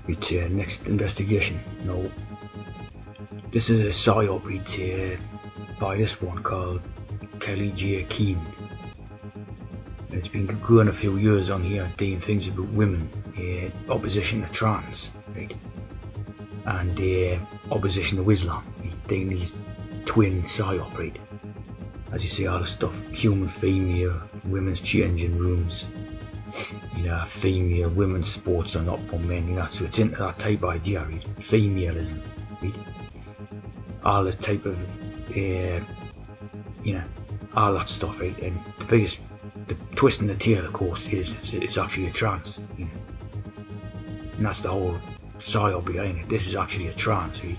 It's next investigation. No, this is a PSY-OPS by this one called Kelly J. Keane. It's been going a few years on here doing things about women, opposition to trans, right? And opposition to Islam, doing these twin PSY-OPS, right? As you see, all the stuff, human, female, women's changing rooms, female, women's sports are not for men, so it's into that type of idea, right? Femalism, right? All this type of, all that stuff, right? And the twist in the tail, of course, is it's actually a trans, and that's the whole PSYOP behind it. This is actually a trans, right?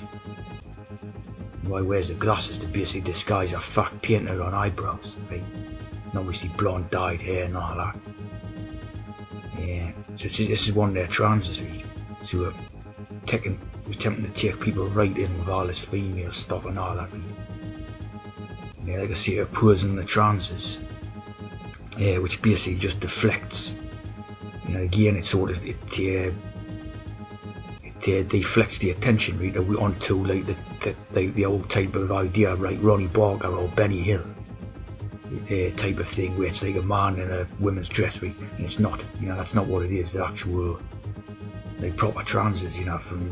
Why wears the glasses to basically disguise her fat painted on eyebrows, right? And obviously blonde dyed hair and all that. So this is one of their transes, right? So we're attempting to take people right in with all this female stuff and all that, right? Like I say, it pours in the transes, which basically just deflects. Again, it sort of it deflects the attention, right, onto like the old type of idea, right? Ronnie Barker or Benny Hill type of thing, where it's like a man in a women's dress, right? And it's not, that's not what it is. The actual, like, proper transes, from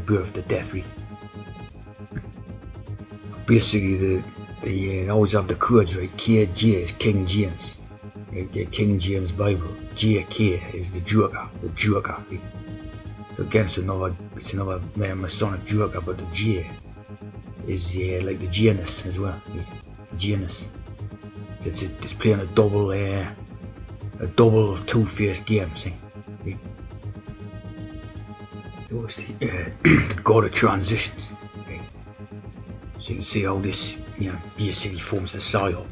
birth to death, right? Basically, they always have the codes, right? KJ is King James, right? The King James Bible. JK is the Joker, right? So again, it's another Masonic Joker, but the J is like the Janus as well, right? Janus. So it's playing a double two-faced game, see? Right? So it's the god of transitions, right? So you can see how this, basically forms the PSYOP.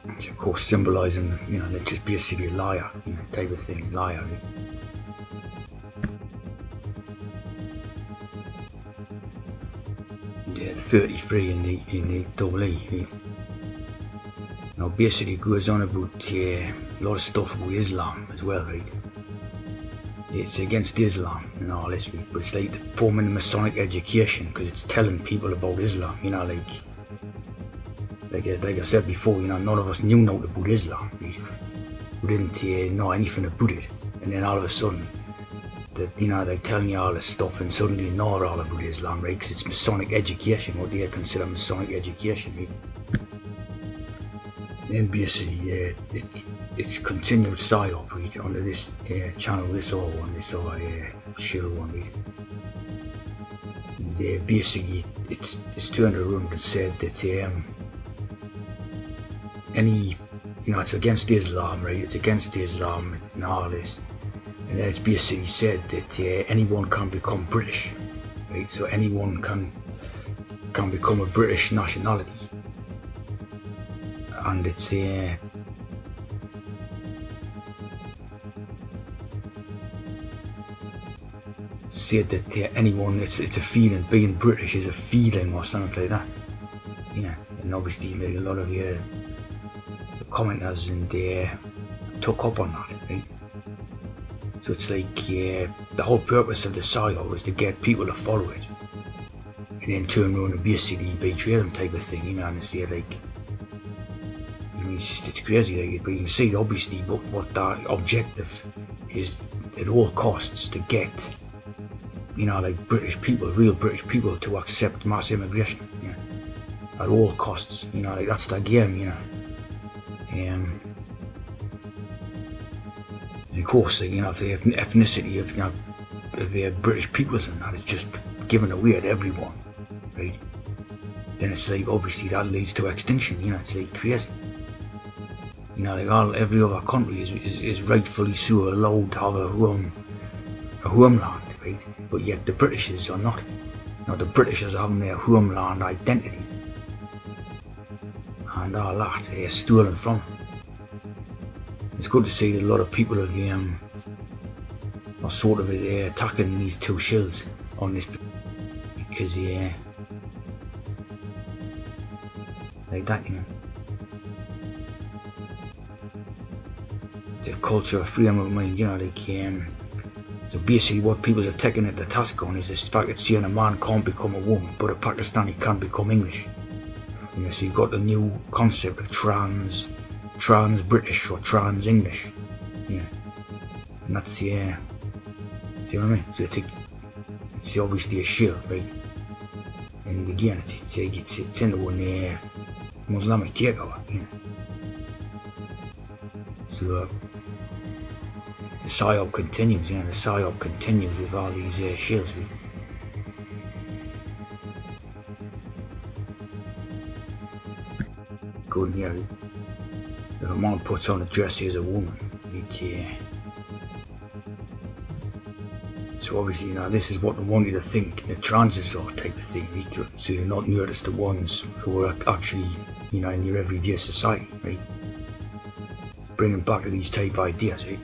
It's of course symbolising, like just basically a liar, type of thing, liar, right? And, 33 in the double E. Right? Now basically it goes on about a lot of stuff about Islam as well, right? It's against Islam and all this, right? But it's like forming a Masonic education, because it's telling people about Islam, like I said before, none of us knew nothing about Islam, right? We didn't know anything about it, and then all of a sudden, they're telling you all this stuff, and suddenly you know all about Islam, right? Because it's Masonic education, what they consider Masonic education, right? Then basically, it's continued PSYOP, right, under this channel, this other one, this other shill one, right? And basically, it's turned around and said that it's against Islam, right? It's against Islam and all this. And then it's basically said that anyone can become British, right? So anyone can become a British nationality. And it's said that anyone, it's a feeling, being British is a feeling or something like that. And obviously like, a lot of the commenters and took up on that, right? So it's like the whole purpose of the PSYOP was to get people to follow it, and then turn around and basically betray them, type of thing, and say like, it's crazy, like, but you can see obviously what that objective is at all costs, to get, like British people, real British people, to accept mass immigration, at all costs, like that's the game, and of course, like, if the ethnicity of British peoples and that is just given away to everyone, right? Then it's like obviously that leads to extinction, it's like crazy. Like every other country is rightfully so allowed to have a homeland, right? But yet the Britishers are not. The Britishers having their homeland identity and all that is stolen from them. It's good to see that a lot of people are sort of attacking these two shills on this, because like that, the culture of freedom of mind, so basically what people are taking at the task on is this fact that saying a man can't become a woman, but a Pakistani can become English. So you've got the new concept of trans British or trans English. And that's see what I mean? So it's obviously a shield, right? And again, it's in the one Islamic takeover, So the PSY-OPS continues, the PSY-OPS continues with all these shields. Good, if a man puts on a dress as a woman, so obviously, this is what they want you to think, the transistor type of thing, right? So you're not notice the ones who are actually, in your everyday society, right? Bringing back to these type ideas, right?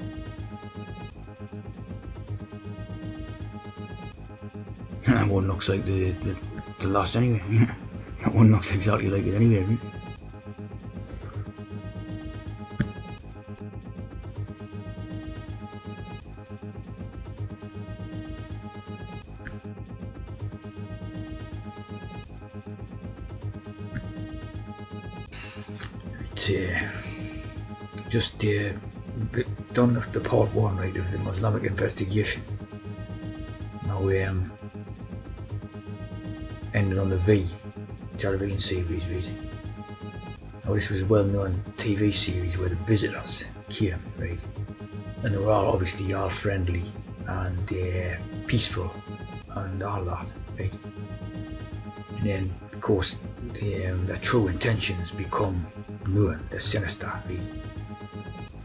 That one looks like the last anyway. That one looks exactly like it anyway, right? Just done the part one, right, of the Islamic investigation. Now ended on the V television series, right? Now this was a well-known TV series where the visitors came, right, and they were all obviously all friendly and peaceful and all that, right? And then of course their true intentions become known, they're sinister, right?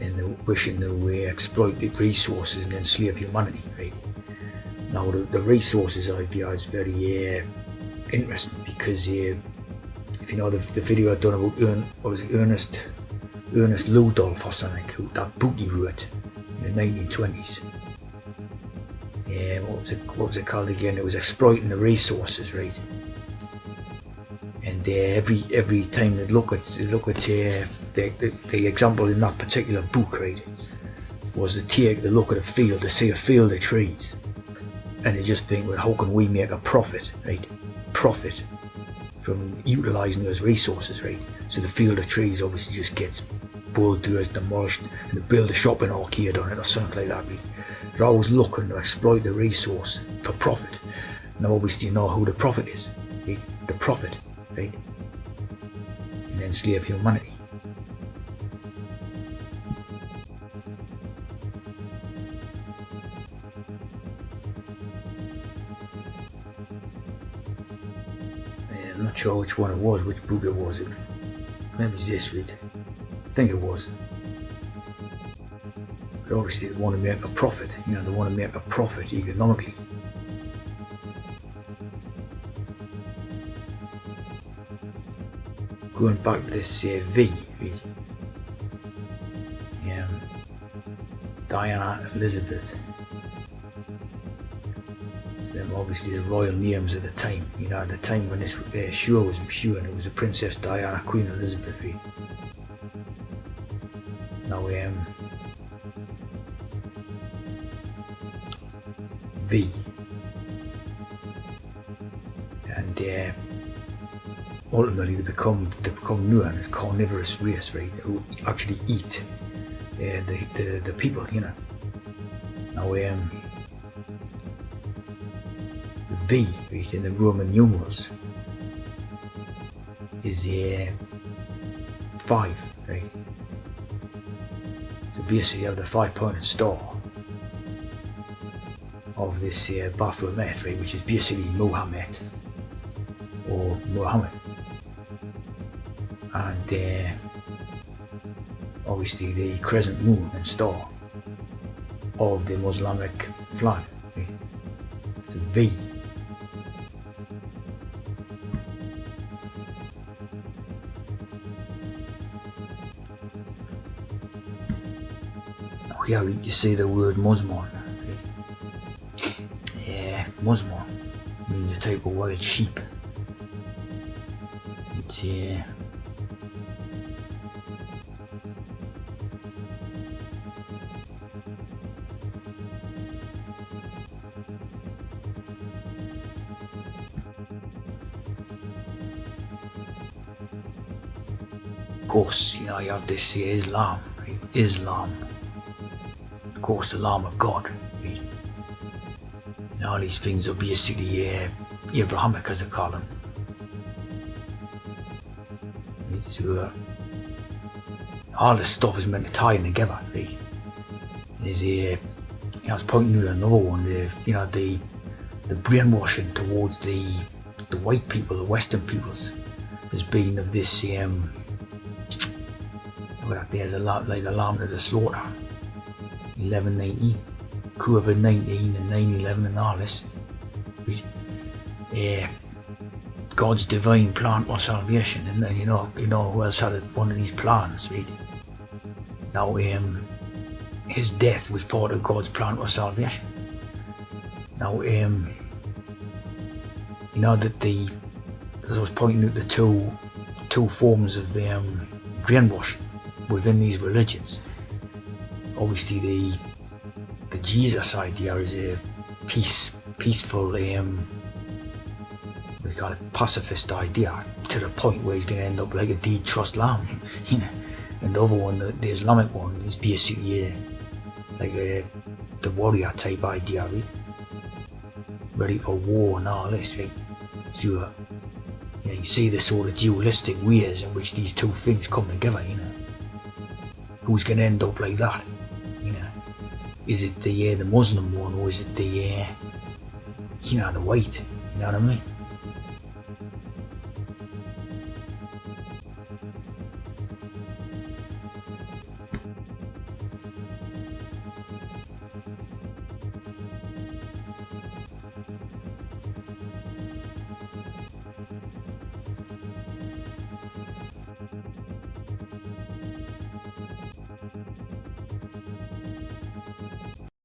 And they're wishing to exploit the resources and enslave humanity, right? Now the resources idea is very interesting because if you know the video I've done about Ernest Ludolf or something, that book he wrote in the 1920s. What was it called again? It was Exploiting the Resources, right? And every time they look at the example in that particular book, right, was to take the look at a field, to see a field of trees, and they just think, well, how can we make a profit, right? Profit from utilising those resources, right? So the field of trees obviously just gets bulldozed, demolished, and they build a shopping arcade on it or something like that, right? They're always looking to exploit the resource for profit. Now obviously you know who the profit is, right? The profit, right? And enslave humanity. I'm not sure which one it was, which book it was. Maybe it's this, right? I think it was. But obviously they want to make a profit, they want to make a profit economically. Going back to this V, right? Diana Elizabeth. Obviously the royal names at the time, at the time when this show was showing, it was the Princess Diana, Queen Elizabeth. Right? Now V, and ultimately they become known as carnivorous race, right? Who actually eat the people, Now V, right, in the Roman numerals is 5, right? So basically you have the 5-pointed star of this Baphomet, right, which is basically Muhammad or Muhammad, and obviously the crescent moon and star of the Islamic flag, right? It's a V. Here you see the word Muslim. Muslim means a type of wild sheep. It's Of course, you know, you have this Islam, right? Islam, of course, the Lamb of God, right? And all these things are basically Abrahamic, as they call them. Right? So, all this stuff is meant to tie in together, right? There's I was pointing to another one, the brainwashing towards the white people, the Western peoples, has been of this, there's a lot like alarm as a slaughter, 1119, COVID-19 and 9/11 and all this. God's divine plan for salvation, and then you know who else had one of these plans, right? Now, his death was part of God's plan for salvation. Now, you know that as I was pointing out, the two forms of brainwash within these religions. Obviously, the Jesus idea is a peaceful, we call it pacifist idea, to the point where he's going to end up like a deed trust lamb, you know. And the other one, the Islamic one, is basically like the warrior type idea, right? Ready for war and all this, right? So, you see the sort of dualistic ways in which these two things come together, you know. Who's going to end up like that, you know? Is it the Muslim one, or is it the white? You know what I mean?